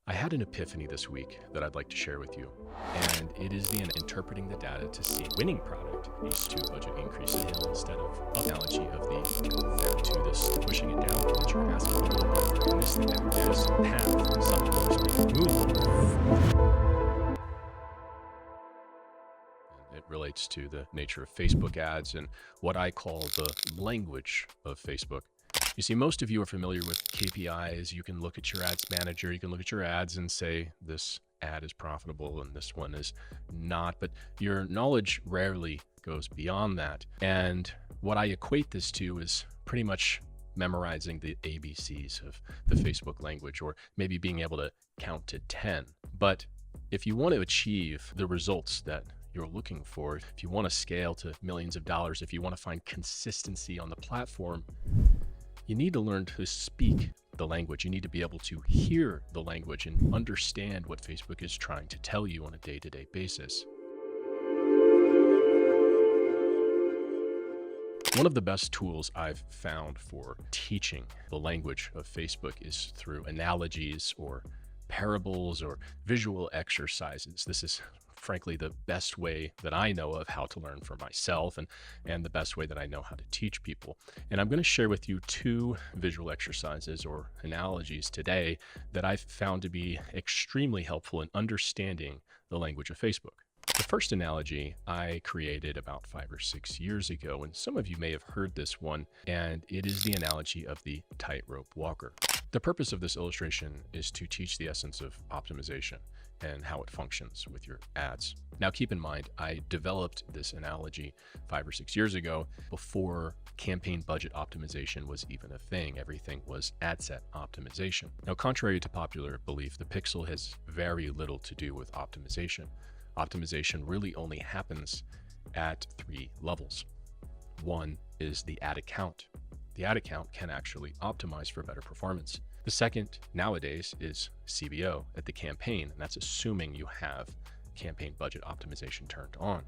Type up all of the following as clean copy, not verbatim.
I had an epiphany this week that I'd like to share with you, and it is the interpreting the data to see winning product needs to budget increases instead of analogy of the there to this pushing it down to that you're asking for a little bit in this path sometimes move. It relates to the nature of Facebook ads and what I call the language of Facebook. You see, most of you are familiar with KPIs. You can look at your ads manager, you can look at your ads and say, this ad is profitable and this one is not, but your knowledge rarely goes beyond that. And what I equate this to is pretty much memorizing the ABCs of the Facebook language, or maybe being able to count to 10. But if you want to achieve the results that you're looking for, if you want to scale to millions of dollars, if you want to find consistency on the platform, you need to learn to speak the language. You need to be able to hear the language and understand what Facebook is trying to tell you on a day-to-day basis. One of the best tools I've found for teaching the language of Facebook is through analogies or parables or visual exercises. This is frankly the best way that I know of how to learn for myself, and the best way that I know how to teach people. And I'm going to share with you two visual exercises or analogies today that I've found to be extremely helpful in understanding the language of Facebook. The first analogy I created about 5 or 6 years ago, and some of you may have heard this one, and it is the analogy of the tightrope walker. The purpose of this illustration is to teach the essence of optimization and how it functions with your ads. Now, keep in mind, I developed this analogy 5 or 6 years ago before campaign budget optimization was even a thing. Everything was ad set optimization. Now, contrary to popular belief, the pixel has very little to do with optimization. Optimization really only happens at 3 levels. One is the ad account. The ad account can actually optimize for better performance. The second nowadays is CBO at the campaign, and that's assuming you have campaign budget optimization turned on.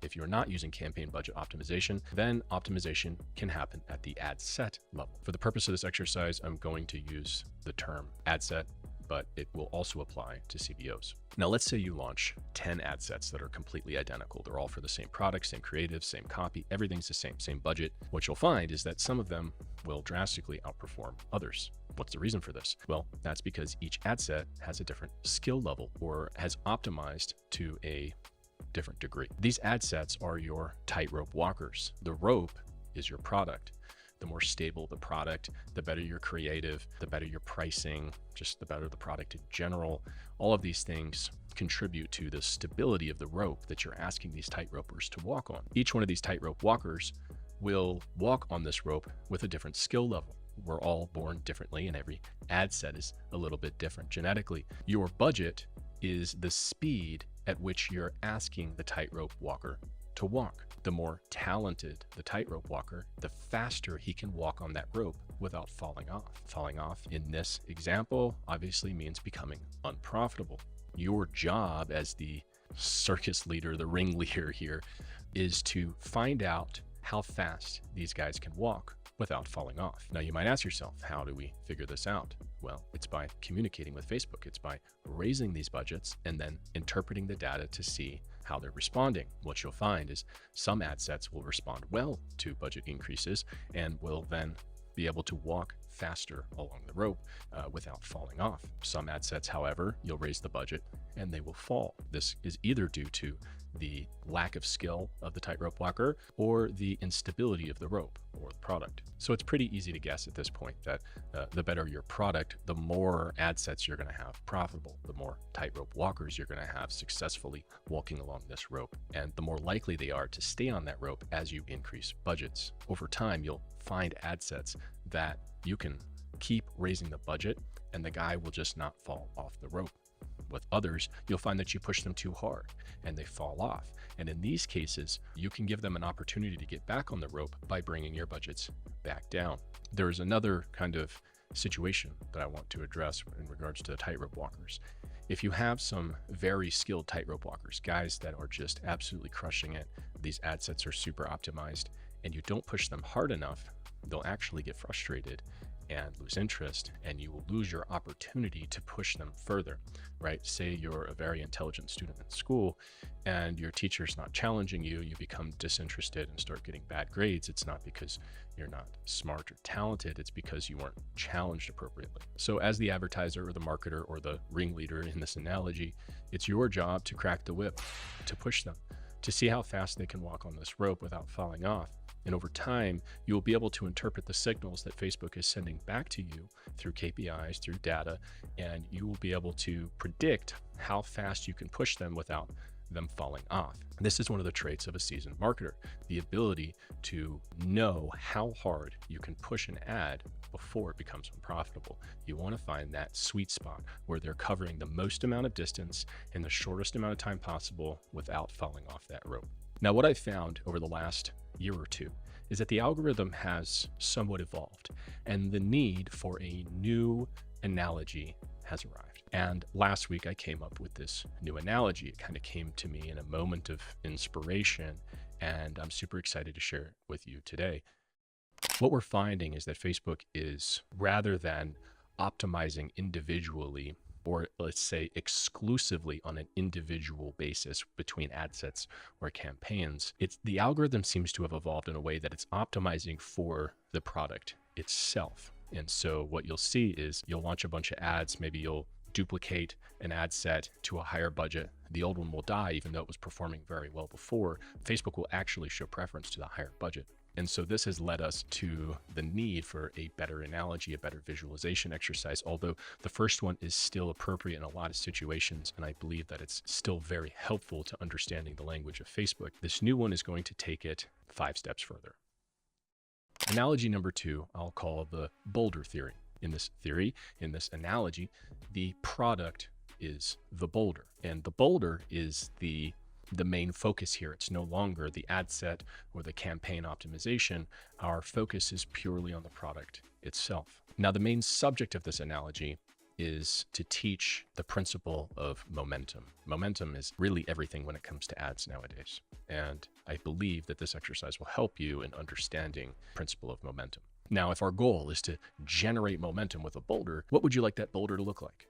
If you're not using campaign budget optimization, then optimization can happen at the ad set level. For the purpose of this exercise, I'm going to use the term ad set, but it will also apply to CBOs. Now, let's say you launch 10 ad sets that are completely identical. They're all for the same product, same creative, same copy, everything's the same budget. What you'll find is that some of them will drastically outperform others. What's the reason for this? Well, that's because each ad set has a different skill level or has optimized to a different degree. These ad sets are your tightrope walkers. The rope is your product. The more stable the product, the better your creative, the better your pricing, just the better the product in general. All of these things contribute to the stability of the rope that you're asking these tightropers to walk on. Each one of these tightrope walkers will walk on this rope with a different skill level. We're all born differently, and every ad set is a little bit different genetically. Your budget is the speed at which you're asking the tightrope walker to walk. The more talented the tightrope walker, the faster he can walk on that rope without falling off. Falling off in this example obviously means becoming unprofitable. Your job as the circus leader, the ringleader here, is to find out how fast these guys can walk without falling off. Now, you might ask yourself, how do we figure this out? Well, it's by communicating with Facebook. It's by raising these budgets and then interpreting the data to see how they're responding. What you'll find is some ad sets will respond well to budget increases and will then be able to walk faster along the rope without falling off. Some ad sets, however, you'll raise the budget and they will fall. This is either due to the lack of skill of the tightrope walker or the instability of the rope or the product. So it's pretty easy to guess at this point that the better your product, the more ad sets you're going to have profitable, the more tightrope walkers you're going to have successfully walking along this rope, and the more likely they are to stay on that rope as you increase budgets. Over time, you'll find ad sets that you can keep raising the budget and the guy will just not fall off the rope. With others, you'll find that you push them too hard and they fall off. And in these cases, you can give them an opportunity to get back on the rope by bringing your budgets back down. There's another kind of situation that I want to address in regards to the tightrope walkers. If you have some very skilled tightrope walkers, guys that are just absolutely crushing it, these ad sets are super optimized, and you don't push them hard enough, they'll actually get frustrated and lose interest, and you will lose your opportunity to push them further, right? Say you're a very intelligent student in school and your teacher's not challenging you, you become disinterested and start getting bad grades. It's not because you're not smart or talented, it's because you weren't challenged appropriately. So as the advertiser or the marketer or the ringleader in this analogy, it's your job to crack the whip, to push them, to see how fast they can walk on this rope without falling off. And over time, you'll be able to interpret the signals that Facebook is sending back to you through KPIs, through data, and you will be able to predict how fast you can push them without them falling off. This is one of the traits of a seasoned marketer, the ability to know how hard you can push an ad before it becomes unprofitable. You want to find that sweet spot where they're covering the most amount of distance in the shortest amount of time possible without falling off that rope. Now, what I've found over the last year or two is that the algorithm has somewhat evolved and the need for a new analogy has arrived. And last week I came up with this new analogy. It kind of came to me in a moment of inspiration, and I'm super excited to share it with you today. What we're finding is that Facebook is, rather than optimizing individually, or let's say exclusively on an individual basis between ad sets or campaigns, the algorithm seems to have evolved in a way that it's optimizing for the product itself. And so what you'll see is you'll launch a bunch of ads, maybe you'll duplicate an ad set to a higher budget. The old one will die, even though it was performing very well before. Facebook will actually show preference to the higher budget. And so this has led us to the need for a better analogy, a better visualization exercise, although the first one is still appropriate in a lot of situations, and I believe that it's still very helpful to understanding the language of Facebook. This new one is going to take it 5 steps further. Analogy number 2, I'll call the Boulder Theory. In this theory, in this analogy, the product is the boulder, and the boulder is the main focus here. It's no longer the ad set or the campaign optimization. Our focus is purely on the product itself. Now, the main subject of this analogy is to teach the principle of momentum. Momentum is really everything when it comes to ads nowadays. And I believe that this exercise will help you in understanding the principle of momentum. Now, if our goal is to generate momentum with a boulder, what would you like that boulder to look like?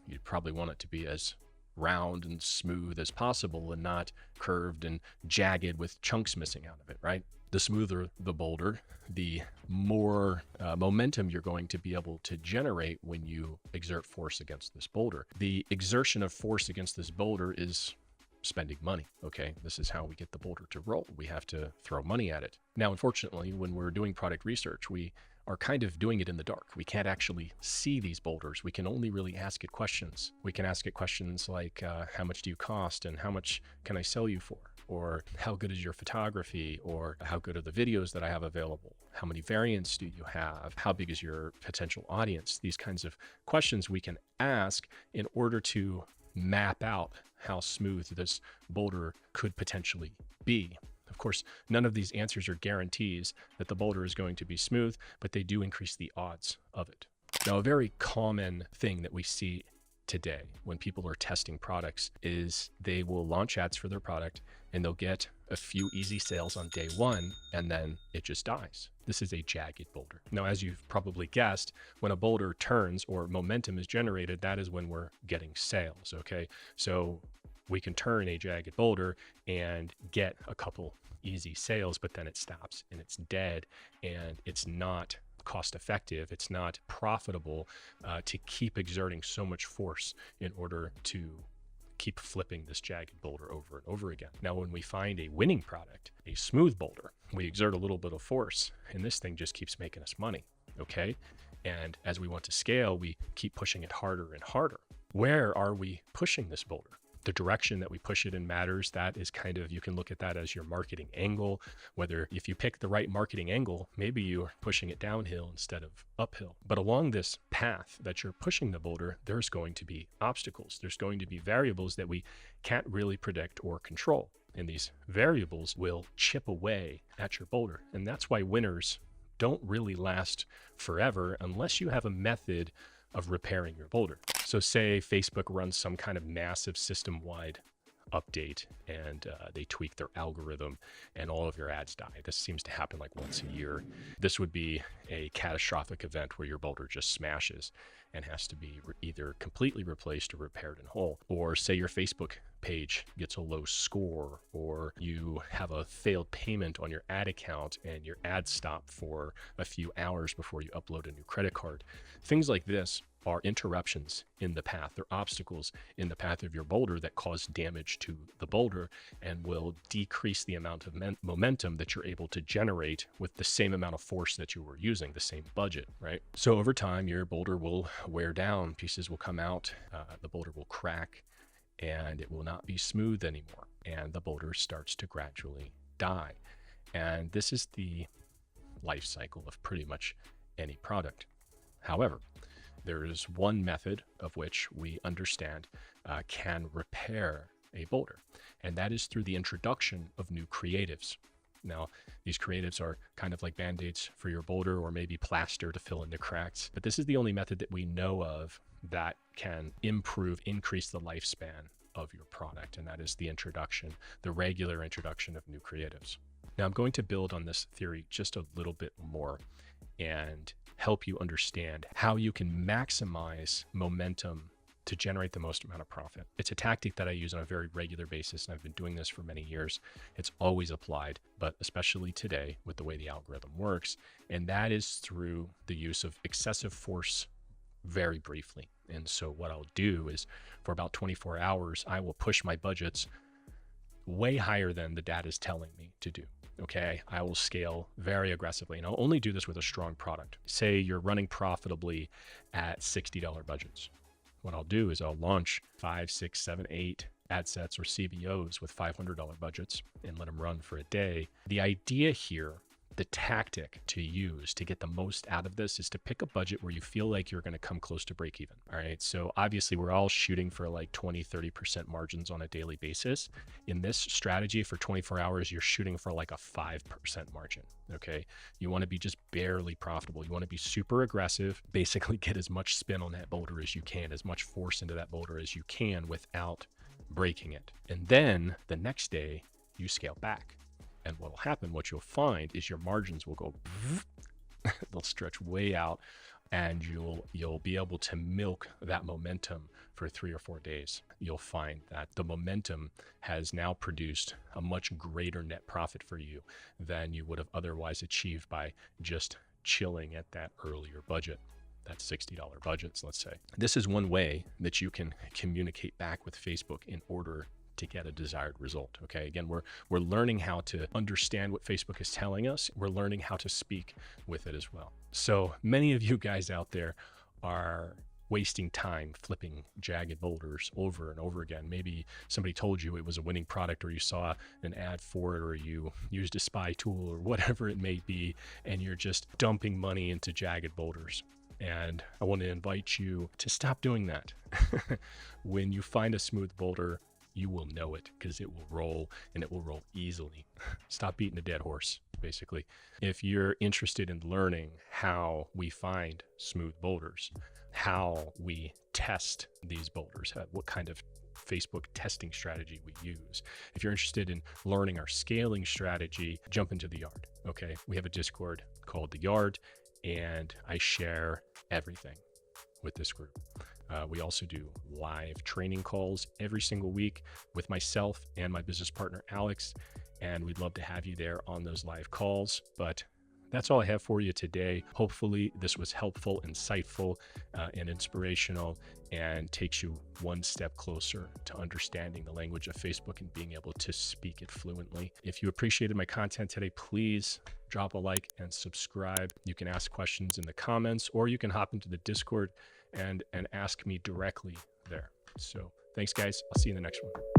You'd probably want it to be as round and smooth as possible and not curved and jagged with chunks missing out of it, right? The smoother the boulder, the more momentum you're going to be able to generate when you exert force against this boulder. The exertion of force against this boulder is spending money, okay? This is how we get the boulder to roll. We have to throw money at it. Now, unfortunately, when we're doing product research, we are kind of doing it in the dark. We can't actually see these boulders. We can only really ask it questions. We can ask it questions like, how much do you cost and how much can I sell you for? Or how good is your photography? Or how good are the videos that I have available? How many variants do you have? How big is your potential audience? These kinds of questions we can ask in order to map out how smooth this boulder could potentially be. Of course, none of these answers are guarantees that the boulder is going to be smooth, but they do increase the odds of it. Now, a very common thing that we see today when people are testing products is they will launch ads for their product and they'll get a few easy sales on day 1 and then it just dies. This is a jagged boulder. Now, as you've probably guessed, when a boulder turns or momentum is generated, that is when we're getting sales, okay? So we can turn a jagged boulder and get a couple easy sales, but then it stops and it's dead and it's not cost effective. It's not profitable to keep exerting so much force in order to keep flipping this jagged boulder over and over again. Now, when we find a winning product, a smooth boulder, we exert a little bit of force and this thing just keeps making us money, okay? And as we want to scale, we keep pushing it harder and harder. Where are we pushing this boulder? The direction that we push it in matters. That is kind of, you can look at that as your marketing angle. Whether if you pick the right marketing angle, maybe you're pushing it downhill instead of uphill. But along this path that you're pushing the boulder, there's going to be obstacles. There's going to be variables that we can't really predict or control. And these variables will chip away at your boulder. And that's why winners don't really last forever unless you have a method of repairing your boulder. So say Facebook runs some kind of massive system-wide update and they tweak their algorithm and all of your ads die. This seems to happen like once a year. This would be a catastrophic event where your Boulder just smashes and has to be either completely replaced or repaired in whole. Or say your Facebook page gets a low score, or you have a failed payment on your ad account and your ads stop for a few hours before you upload a new credit card. Things like this are interruptions in the path. They're obstacles in the path of your Boulder that cause damage to the Boulder and will decrease the amount of momentum that you're able to generate with the same amount of force that you were using, the same budget, right? So over time, your Boulder will wear down, pieces will come out, the Boulder will crack, and it will not be smooth anymore. And the Boulder starts to gradually die. And this is the life cycle of pretty much any product. However, there is one method of which we understand can repair a Boulder, and that is through the introduction of new creatives. Now, these creatives are kind of like band-aids for your Boulder, or maybe plaster to fill in the cracks, but this is the only method that we know of that can increase the lifespan of your product, and that is the regular introduction of new creatives. Now, I'm going to build on this theory just a little bit more and help you understand how you can maximize momentum to generate the most amount of profit. It's a tactic that I use on a very regular basis, and I've been doing this for many years. It's always applied, but especially today with the way the algorithm works, and that is through the use of excessive force very briefly. And so what I'll do is for about 24 hours, I will push my budgets way higher than the data is telling me to do. Okay, I will scale very aggressively, and I'll only do this with a strong product. Say you're running profitably at $60 budgets. What I'll do is I'll launch 5, 6, 7, 8 ad sets or CBOs with $500 budgets and let them run for a day. The idea here, the tactic to use to get the most out of this, is to pick a budget where you feel like you're going to come close to break even. All right. So obviously we're all shooting for like 20, 30% margins on a daily basis. In this strategy for 24 hours, you're shooting for like a 5% margin. Okay. You want to be just barely profitable. You want to be super aggressive, basically get as much spin on that Boulder as you can, as much force into that Boulder as you can without breaking it. And then the next day you scale back. And what will happen, what you'll find is your margins will go, they'll stretch way out, and you'll be able to milk that momentum for 3 or 4 days. You'll find that the momentum has now produced a much greater net profit for you than you would have otherwise achieved by just chilling at that earlier budget. That's $60 budgets, let's say. This is one way that you can communicate back with Facebook in order to get a desired result. Okay. Again, we're learning how to understand what Facebook is telling us. We're learning how to speak with it as well. So many of you guys out there are wasting time flipping jagged boulders over and over again. Maybe somebody told you it was a winning product, or you saw an ad for it, or you used a spy tool, or whatever it may be, and you're just dumping money into jagged boulders. And I want to invite you to stop doing that. When you find a smooth boulder, you will know it, because it will roll, and it will roll easily. Stop beating a dead horse, basically. If you're interested in learning how we find smooth boulders, how we test these boulders, what kind of Facebook testing strategy we use. If you're interested in learning our scaling strategy, jump into the Yard. Okay. We have a Discord called the Yard, and I share everything with this group. We also do live training calls every single week with myself and my business partner, Alex, and we'd love to have you there on those live calls. But that's all I have for you today. Hopefully this was helpful, insightful, and inspirational, and takes you one step closer to understanding the language of Facebook and being able to speak it fluently. If you appreciated my content today, please drop a like and subscribe. You can ask questions in the comments, or you can hop into the Discord and ask me directly there. So thanks, guys. I'll see you in the next one.